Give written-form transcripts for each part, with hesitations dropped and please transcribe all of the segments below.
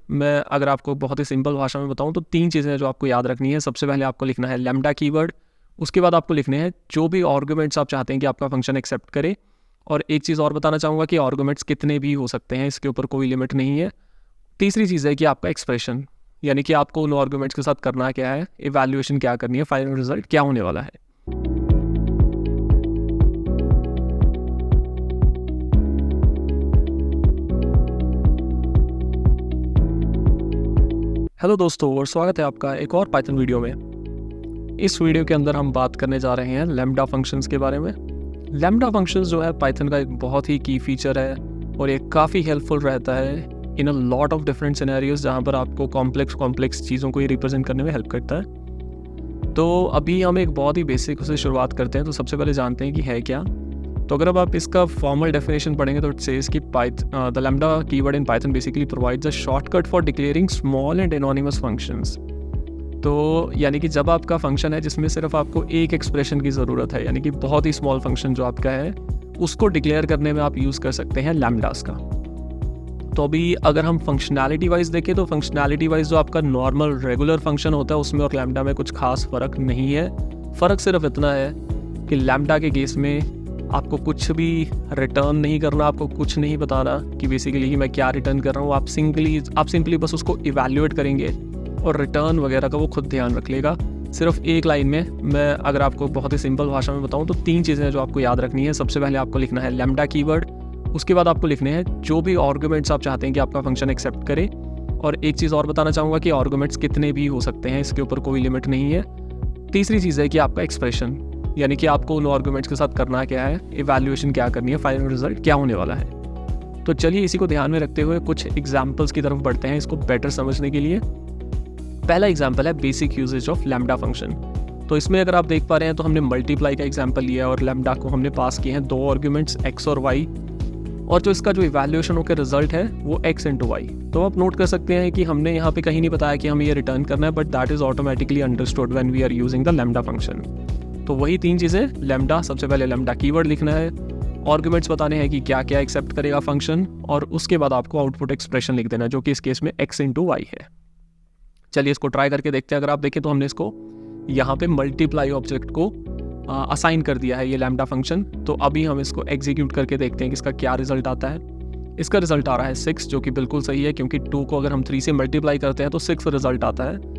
मैं अगर आपको बहुत ही सिंपल भाषा में बताऊं तो 3 चीज़ें हैं जो आपको याद रखनी है। सबसे पहले आपको लिखना है लैम्डा कीवर्ड, उसके बाद आपको लिखने हैं जो भी आर्गुमेंट्स आप चाहते हैं कि आपका फंक्शन एक्सेप्ट करे, और एक चीज़ और बताना चाहूँगा कि आर्गुमेंट्स कितने भी हो सकते हैं, इसके ऊपर कोई लिमिट नहीं है। तीसरी चीज़ है कि आपका एक्सप्रेशन, यानी कि आपको उन आर्गुमेंट्स के साथ करना क्या है, इवैल्यूएशन क्या करनी है, फाइनल रिजल्ट क्या होने वाला है। हेलो दोस्तों, और स्वागत है आपका एक और पाइथन वीडियो में। इस वीडियो के अंदर हम बात करने जा रहे हैं लैम्डा फंक्शंस के बारे में। लैम्डा फंक्शंस जो है पाइथन का एक बहुत ही की फीचर है और ये काफ़ी हेल्पफुल रहता है in a lot of different scenarios, जहाँ पर आपको कॉम्प्लेक्स चीज़ों को ये रिप्रेजेंट करने में हेल्प करता है। तो अभी हम एक बहुत ही बेसिक से शुरुआत करते हैं। तो सबसे पहले जानते हैं कि है क्या। तो अगर अब आप इसका फॉर्मल डेफिनेशन पढ़ेंगे तो इट सेज कि the lambda keyword in Python basically provides a shortcut for declaring small and anonymous functions. तो यानी कि जब आपका फंक्शन है जिसमें सिर्फ आपको एक एक्सप्रेशन की ज़रूरत है, यानी कि बहुत ही स्मॉल फंक्शन जो आपका है उसको डिक्लेयर करने में आप यूज़ कर सकते हैं लैम्डास का। तो अभी अगर हम फंक्शनैलिटी वाइज देखें तो फंक्शनैलिटी वाइज जो आपका नॉर्मल रेगुलर फंक्शन होता है उसमें और लैम्डा में कुछ खास फ़र्क नहीं है। फ़र्क सिर्फ इतना है कि लैम्डा के केस में आपको कुछ भी रिटर्न नहीं करना, आपको कुछ नहीं बताना कि बेसिकली कि मैं क्या रिटर्न कर रहा हूँ। आप सिंपली बस उसको इवैल्यूएट करेंगे और रिटर्न वगैरह का वो खुद ध्यान रख लेगा। सिर्फ एक लाइन में मैं अगर आपको बहुत ही सिंपल भाषा में बताऊँ तो 3 चीज़ें हैं जो आपको याद रखनी है। सबसे पहले आपको लिखना है लैम्डा कीवर्ड, उसके बाद आपको लिखने हैं जो भी आर्गुमेंट्स आप चाहते हैं कि आपका फंक्शन एक्सेप्ट करे, और एक चीज़ और बताना चाहूँगा कि आर्गुमेंट्स कितने भी हो सकते हैं, इसके ऊपर कोई लिमिट नहीं है। तीसरी चीज़ है कि आपका एक्सप्रेशन, यानी कि आपको उन आर्गुमेंट्स के साथ करना क्या है, इवैल्यूएशन क्या करनी है, फाइनल रिजल्ट क्या होने वाला है। तो चलिए इसी को ध्यान में रखते हुए कुछ एग्जाम्पल्स की तरफ बढ़ते हैं इसको बेटर समझने के लिए। पहला एग्जाम्पल है basic uses of lambda function. तो इसमें अगर आप देख पा रहे हैं तो हमने मल्टीप्लाई का एग्जाम्पल लिया है और लैम्डा को हमने पास किए हैं 2 आर्गुमेंट्स x और y, और जो इसका जो इवैल्यूएशन होकर रिजल्ट है वो x इंटू वाई। तो आप नोट कर सकते हैं कि हमने यहाँ पे कहीं नहीं बताया कि हमें ये रिटर्न करना है, but that is automatically understood when we are using the lambda function. तो वही 3 चीज़ें, लैम्डा, सबसे पहले लैम्डा कीवर्ड लिखना है, आर्गुमेंट्स बताने हैं कि क्या क्या एक्सेप्ट करेगा फंक्शन, और उसके बाद आपको आउटपुट एक्सप्रेशन लिख देना जो कि इस केस में x इंटू वाई है। चलिए इसको ट्राई करके देखते हैं। अगर आप देखें तो हमने इसको यहाँ पे मल्टीप्लाई ऑब्जेक्ट को असाइन कर दिया है ये लैम्डा फंक्शन। तो अभी हम इसको एग्जीक्यूट करके देखते हैं कि इसका क्या रिजल्ट आता है। इसका रिजल्ट आ रहा है 6, जो कि बिल्कुल सही है क्योंकि 2 को अगर हम 3 से मल्टीप्लाई करते हैं तो 6 रिजल्ट आता है।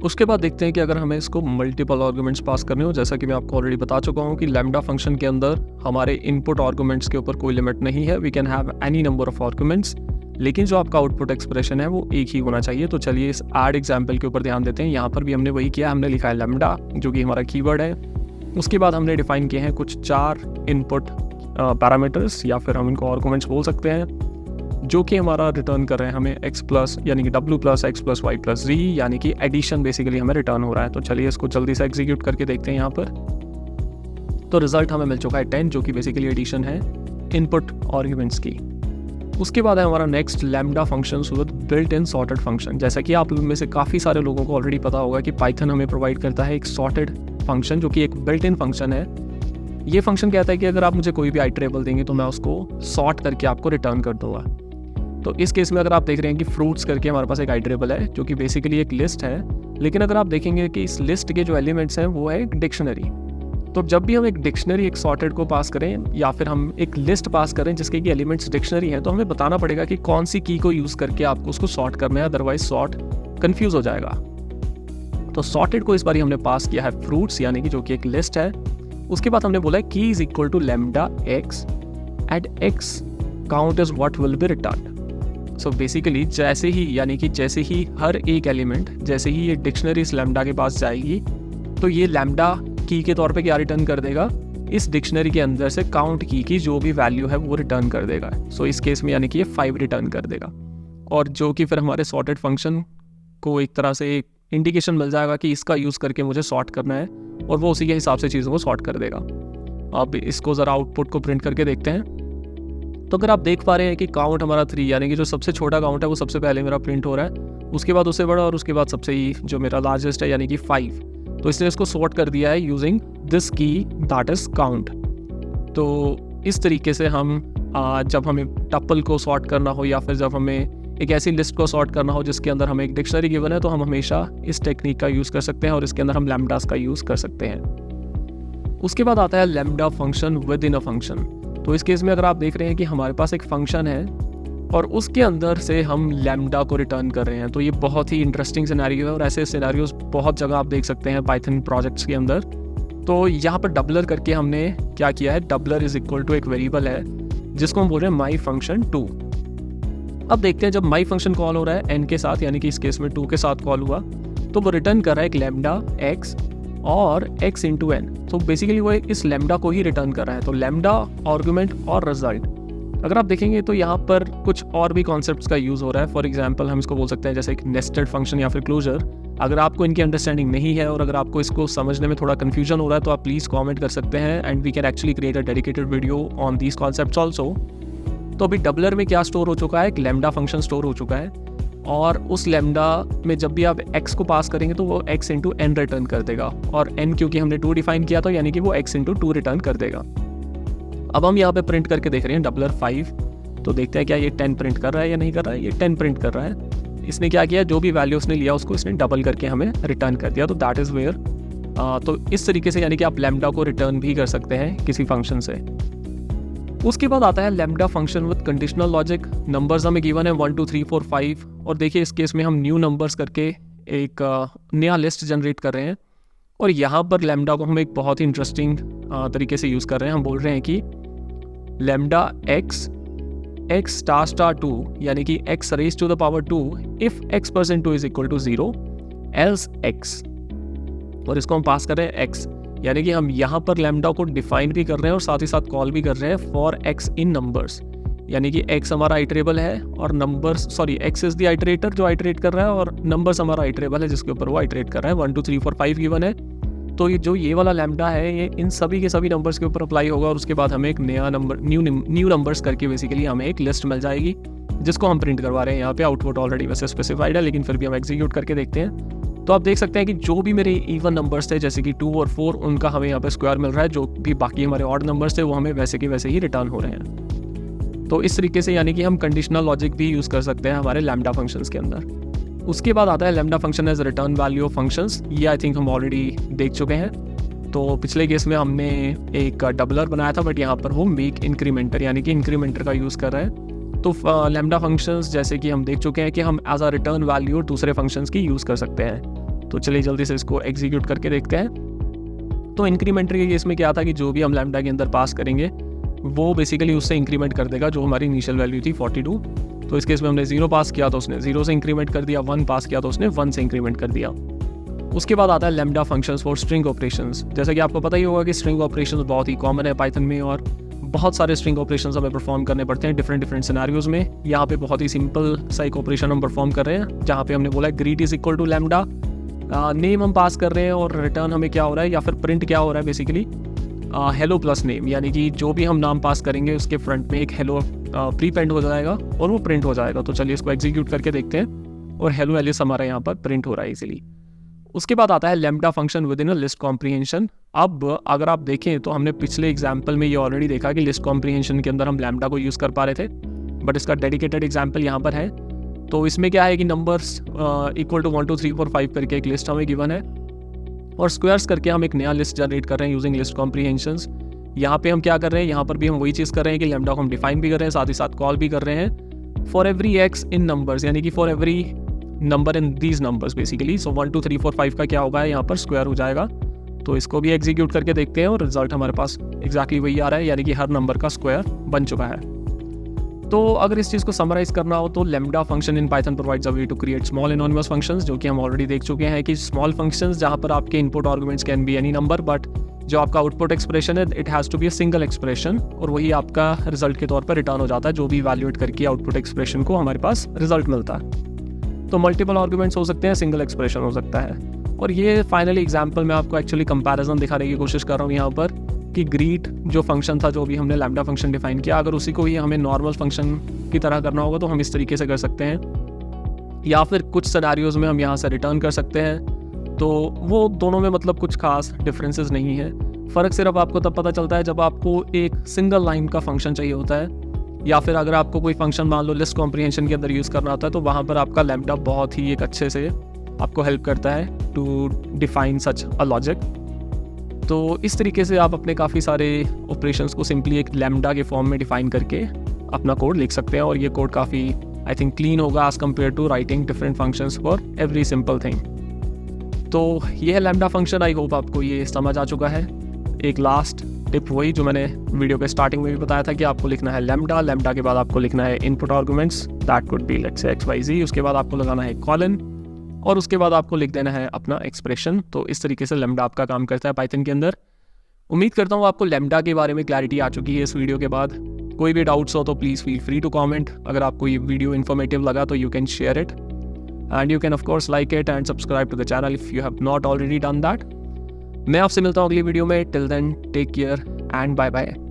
उसके बाद देखते हैं कि अगर हमें इसको मल्टीपल आर्गुमेंट्स पास करने हो, जैसा कि मैं आपको ऑलरेडी बता चुका हूँ कि लैम्डा फंक्शन के अंदर हमारे इनपुट आर्गुमेंट्स के ऊपर कोई लिमिट नहीं है। We can have any number of arguments, लेकिन जो आपका आउटपुट एक्सप्रेशन है वो एक ही होना चाहिए। तो चलिए इस ऐड एग्जाम्पल के ऊपर ध्यान देते हैं। यहाँ पर भी हमने वही किया, हमने लिखा है लैम्डा जो कि हमारा कीवर्ड है। उसके बाद हमने डिफाइन किए हैं कुछ 4 इनपुट पैरामीटर्स, या फिर हम इनको आर्गुमेंट्स बोल सकते हैं, जो कि हमारा रिटर्न कर रहे हैं हमें x प्लस यानी कि w plus x plus y plus z, यानी कि एडिशन बेसिकली हमें रिटर्न हो रहा है। तो चलिए इसको जल्दी से एग्जीक्यूट करके देखते हैं यहाँ पर। तो रिजल्ट हमें मिल चुका है 10, जो कि बेसिकली एडिशन है इनपुट आर्ग्यूमेंट्स की। उसके बाद है हमारा next lambda function with built in sorted function. जैसा कि आप में से काफ़ी सारे लोगों को ऑलरेडी पता होगा कि पाइथन हमें प्रोवाइड करता है एक सॉर्टेड फंक्शन, जो कि एक बिल्ट इन फंक्शन है। ये फंक्शन कहता है कि अगर आप मुझे कोई भी आइटरेबल देंगे तो मैं उसको सॉर्ट करके आपको रिटर्न कर दूंगा। तो इस केस में अगर आप देख रहे हैं कि फ्रूट्स करके हमारे पास एक आइटरेबल है जो कि बेसिकली एक लिस्ट है, लेकिन अगर आप देखेंगे कि इस लिस्ट के जो एलिमेंट्स हैं वो है एक डिक्शनरी। तो जब भी हम एक डिक्शनरी, एक सॉर्टेड को पास करें या फिर हम एक लिस्ट पास करें जिसके कि एलिमेंट्स डिक्शनरी हैं, तो हमें बताना पड़ेगा कि कौन सी की को यूज़ करके आपको उसको सॉर्ट करना है, अदरवाइज सॉर्ट कन्फ्यूज़ हो जाएगा। तो सॉर्टेड को इस बार हमने पास किया है फ्रूट्स, यानी कि जो कि एक लिस्ट है। उसके बाद हमने बोला है की is equal to lambda x at x count is what will be return. So basically जैसे ही हर एक एलिमेंट, जैसे ही ये डिक्शनरी इस लैम्डा के पास जाएगी तो ये लैम्डा की के तौर पे क्या रिटर्न कर देगा, इस डिक्शनरी के अंदर से काउंट की जो भी वैल्यू है वो रिटर्न कर देगा। सो इस केस में यानी कि ये 5 रिटर्न कर देगा, और जो कि फिर हमारे सॉर्टेड फंक्शन को एक तरह से एक इंडिकेशन मिल जाएगा कि इसका यूज़ करके मुझे सॉर्ट करना है, और वो उसी के हिसाब से चीज़ों को सॉर्ट कर देगा। अब इसको ज़रा आउटपुट को प्रिंट करके देखते हैं। तो अगर आप देख पा रहे हैं कि काउंट हमारा 3, यानी कि जो सबसे छोटा काउंट है वो सबसे पहले मेरा प्रिंट हो रहा है, उसके बाद उससे बड़ा, और उसके बाद सबसे ही जो मेरा लार्जेस्ट है यानी कि 5। तो इसने इसको सॉर्ट कर दिया है यूजिंग दिस की दैट इज काउंट। तो इस तरीके से हम जब हमें टपल को सॉर्ट करना हो या फिर जब हमें एक ऐसी लिस्ट को सॉर्ट करना हो जिसके अंदर हमें एक डिक्शनरी गिवन है, तो हम हमेशा इस टेक्निक का यूज़ कर सकते हैं और इसके अंदर हम लैम्डास का यूज़ कर सकते हैं। उसके बाद आता है lambda function with in a function. तो इस केस में अगर आप देख रहे हैं कि हमारे पास एक फंक्शन है और उसके अंदर से हम लैम्डा को रिटर्न कर रहे हैं, तो ये बहुत ही इंटरेस्टिंग सिनेरियो है और ऐसे सिनेरियोज बहुत जगह आप देख सकते हैं पाइथन प्रोजेक्ट्स के अंदर। तो यहाँ पर डबलर करके हमने क्या किया है, डबलर इज इक्वल टू एक वेरिएबल है जिसको हम बोल रहे हैं माई फंक्शन 2। अब देखते हैं जब माई फंक्शन कॉल हो रहा है n के साथ, यानी कि इस केस में 2 के साथ कॉल हुआ, तो वो रिटर्न कर रहा है एक लैम्डा x और x इंटू एन। तो बेसिकली वो इस लैम्डा को ही रिटर्न कर रहा है। तो लैम्डा आर्गुमेंट और रिजल्ट अगर आप देखेंगे तो यहाँ पर कुछ और भी कॉन्सेप्ट्स का यूज़ हो रहा है। फॉर एग्जांपल हम इसको बोल सकते हैं जैसे एक नेस्टेड फंक्शन या फिर क्लोजर। अगर आपको इनकी अंडरस्टैंडिंग नहीं है और अगर आपको इसको समझने में थोड़ा कन्फ्यूजन हो रहा है तो आप प्लीज़ कमेंट कर सकते हैं and we can actually create a dedicated video on these concepts also. तो अभी डबलर में क्या स्टोर हो चुका है, एक लैम्डा फंक्शन स्टोर हो चुका है और उस लैम्डा में जब भी आप x को पास करेंगे तो वो x इंटू एन रिटर्न कर देगा और n क्योंकि हमने 2 डिफाइन किया था यानी कि वो x इंटू 2 रिटर्न कर देगा। अब हम यहाँ पे प्रिंट करके देख रहे हैं डबलर 5, तो देखते हैं क्या ये 10 प्रिंट कर रहा है या नहीं कर रहा है। ये 10 प्रिंट कर रहा है। इसने क्या किया, जो भी वैल्यू उसने लिया उसको इसने डबल करके हमें रिटर्न कर दिया। तो दैट इज़ वेयर तो इस तरीके से यानी कि आप लैम्डा को रिटर्न भी कर सकते हैं किसी फंक्शन से। उसके बाद आता है lambda function with conditional logic. Numbers हमें गिवन है 1 2 3 4 5 और देखिए इस केस में हम न्यू नंबर्स करके एक नया लिस्ट जनरेट कर रहे हैं और यहाँ पर लैम्डा को हम एक बहुत ही इंटरेस्टिंग तरीके से यूज़ कर रहे हैं। हम बोल रहे हैं कि लैम्डा x स्टार स्टार 2 यानी कि x raise to the power 2 if x% 2 is equal to 0 else x, और इसको हम पास कर रहे हैं x, यानी कि हम यहाँ पर लैम्डा को डिफाइन भी कर रहे हैं और साथ ही साथ कॉल भी कर रहे हैं फॉर x इन नंबर्स, यानी कि x हमारा आइटरेबल है और numbers x is the iterator जो आइटरेट कर रहा है और नंबर्स हमारा आइटरेबल है जिसके ऊपर वो आइटरेट कर रहा है। 1 2 3 4 5 गिवन है, तो ये जो ये वाला लैम्डा है ये इन सभी के सभी नंबर्स के ऊपर अप्लाई होगा और उसके बाद हमें एक नया नंबर न्यू नंबर्स करके बेसिकली हमें एक लिस्ट मिल जाएगी जिसको हम प्रिंट करवा रहे हैं। यहाँ पे आउटपुट ऑलरेडी वैसे स्पेसिफाइड है लेकिन फिर भी हम एग्जीक्यूट करके देखते हैं। तो आप देख सकते हैं कि जो भी मेरे इवन नंबर्स थे जैसे कि 2 और 4 उनका हमें यहाँ पे स्क्वायर मिल रहा है, जो भी बाकी हमारे ऑड नंबर्स थे वो हमें वैसे के वैसे ही रिटर्न हो रहे हैं। तो इस तरीके से यानी कि हम कंडीशनल लॉजिक भी यूज़ कर सकते हैं हमारे लैम्डा फंक्शंस के अंदर। उसके बाद आता है lambda function as return value of functions. ये आई थिंक हम ऑलरेडी देख चुके हैं। तो पिछले केस में हमने एक डबलर बनाया था बट यहाँ पर वो मेक इंक्रीमेंटर यानी कि इंक्रीमेंटर का यूज़ कर रहे हैं। तो लैम्डा फंक्शंस जैसे कि हम देख चुके हैं कि हम एज अ रिटर्न वैल्यू दूसरे फंक्शंस की यूज़ कर सकते हैं। तो चलिए जल्दी से इसको एग्जीक्यूट करके देखते हैं। तो इंक्रीमेंटर के केस में क्या था कि जो भी हम लैम्डा के अंदर पास करेंगे वो बेसिकली उससे इंक्रीमेंट कर देगा जो हमारी इनिशियल वैल्यू थी 42। तो इस केस में हमने 0 पास किया तो उसने 0 से इंक्रीमेंट कर दिया, 1 पास किया तो उसने 1 से इंक्रीमेंट कर दिया। उसके बाद आता है lambda functions for string operations. जैसा कि आपको पता ही होगा कि स्ट्रिंग ऑपरेशंस बहुत ही कॉमन है पाइथन में और बहुत सारे स्ट्रिंग ऑपरेशंस हमें परफॉर्म करने पड़ते हैं डिफरेंट सिनेरियोज में। यहाँ पे बहुत ही सिंपल सा एक ऑपरेशन हम परफॉर्म कर रहे हैं जहाँ पे हमने बोला है greet is equal to lambda, name हम पास कर रहे हैं और रिटर्न हमें क्या हो रहा है या फिर प्रिंट क्या हो रहा है बेसिकली हेलो प्लस नेम, यानी कि जो भी हम नाम पास करेंगे उसके फ्रंट में एक हेलो प्रीपेंड हो जाएगा और वो प्रिंट हो जाएगा। तो चलिए इसको एग्जीक्यूट करके देखते हैं और हेलो एलिस हमारा यहाँ पर प्रिंट हो रहा है इजीली। उसके बाद आता है lambda function with in a list comprehension. अब अगर आप देखें तो हमने पिछले एग्जाम्पल में ये ऑलरेडी देखा कि लिस्ट कॉम्प्रीहेंशन के अंदर हम लैम्डा को यूज़ कर पा रहे थे बट इसका डेडिकेटेड एग्जाम्पल यहाँ पर है। तो इसमें क्या है कि नंबर्स इक्वल टू 1 2 3 4 5 करके एक लिस्ट हमें गिवन है और स्क्वायर्स करके हम एक नया लिस्ट जनरेट कर रहे हैं यूजिंग लिस्ट कॉम्प्रीहेंशंस। यहाँ पे हम क्या कर रहे हैं, यहाँ पर भी हम वही चीज़ कर रहे हैं कि लैम्डा को हम डिफाइन भी कर रहे हैं साथ ही साथ कॉल भी कर रहे हैं for every x in numbers, यानी कि for every number in these numbers basically. सो 1 2 3 4 5 का क्या होगा यहाँ पर स्क्वायर हो जाएगा। तो इसको भी एग्जीक्यूट करके देखते हैं और रिजल्ट हमारे पास एग्जैक्टली वही आ रहा है, यानी कि हर नंबर का स्क्वायर बन चुका है। तो अगर इस चीज़ को समराइज करना हो तो lambda function in Python provides a way to create small anonymous functions, जो कि हम ऑलरेडी देख चुके हैं कि स्मॉल फंक्शंस जहाँ पर आपके input arguments can be any number but जो आपका आउटपुट एक्सप्रेशन है it has to be a single expression और वही आपका रिजल्ट के तौर पर रिटर्न हो जाता है जो भी वैल्यूएट करके आउटपुट एक्सप्रेशन को हमारे पास रिजल्ट मिलता है। तो मल्टीपल आर्गुमेंट्स हो सकते हैं, सिंगल एक्सप्रेशन हो सकता है। और ये फाइनली एग्जाम्पल मैं आपको एक्चुअली कंपैरिजन दिखाने की कोशिश कर रहा हूँ यहाँ पर कि ग्रीट जो फंक्शन था जो भी हमने लैम्डा फंक्शन डिफाइन किया, अगर उसी को ही हमें नॉर्मल फंक्शन की तरह करना होगा तो हम इस तरीके से कर सकते हैं या फिर कुछ सिनेरियोज में हम यहाँ से रिटर्न कर सकते हैं। तो वो दोनों में मतलब कुछ खास डिफरेंसेस नहीं है। फ़र्क सिर्फ आपको तब पता चलता है जब आपको एक सिंगल लाइन का फंक्शन चाहिए होता है या फिर अगर आपको कोई फंक्शन मान लो लिस्ट कॉम्प्रिहेंशन के अंदर यूज़ करना होता है तो वहाँ पर आपका लैम्डा बहुत ही एक अच्छे से आपको हेल्प करता है to define such a logic. तो इस तरीके से आप अपने काफ़ी सारे ऑपरेशंस को सिंपली एक लैम्डा के फॉर्म में डिफाइन करके अपना कोड लिख सकते हैं, और ये कोड काफ़ी आई थिंक क्लीन होगा as compare to writing different functions for every simple thing. तो ये है लैम्डा फंक्शन। आई होप आपको ये समझ आ चुका है। एक लास्ट टिप वही जो मैंने वीडियो के स्टार्टिंग में भी बताया था कि आपको लिखना है लैम्डा के बाद आपको लिखना है input arguments, that could be let's say XYZ, उसके बाद आपको लगाना है कॉलन और उसके बाद आपको लिख देना है अपना एक्सप्रेशन। तो इस तरीके से लैम्डा आपका काम करता है पाइथन के अंदर। उम्मीद करता हूँ आपको लैम्डा के बारे में क्लैरिटी आ चुकी है इस वीडियो के बाद। कोई भी डाउट्स हो तो please feel free to comment. अगर आपको ये वीडियो इन्फॉर्मेटिव लगा तो you can share it and you can of course like it and subscribe to the channel if you have not already done that. मैं आपसे मिलता हूँ अगली वीडियो में। Till then take care and bye bye.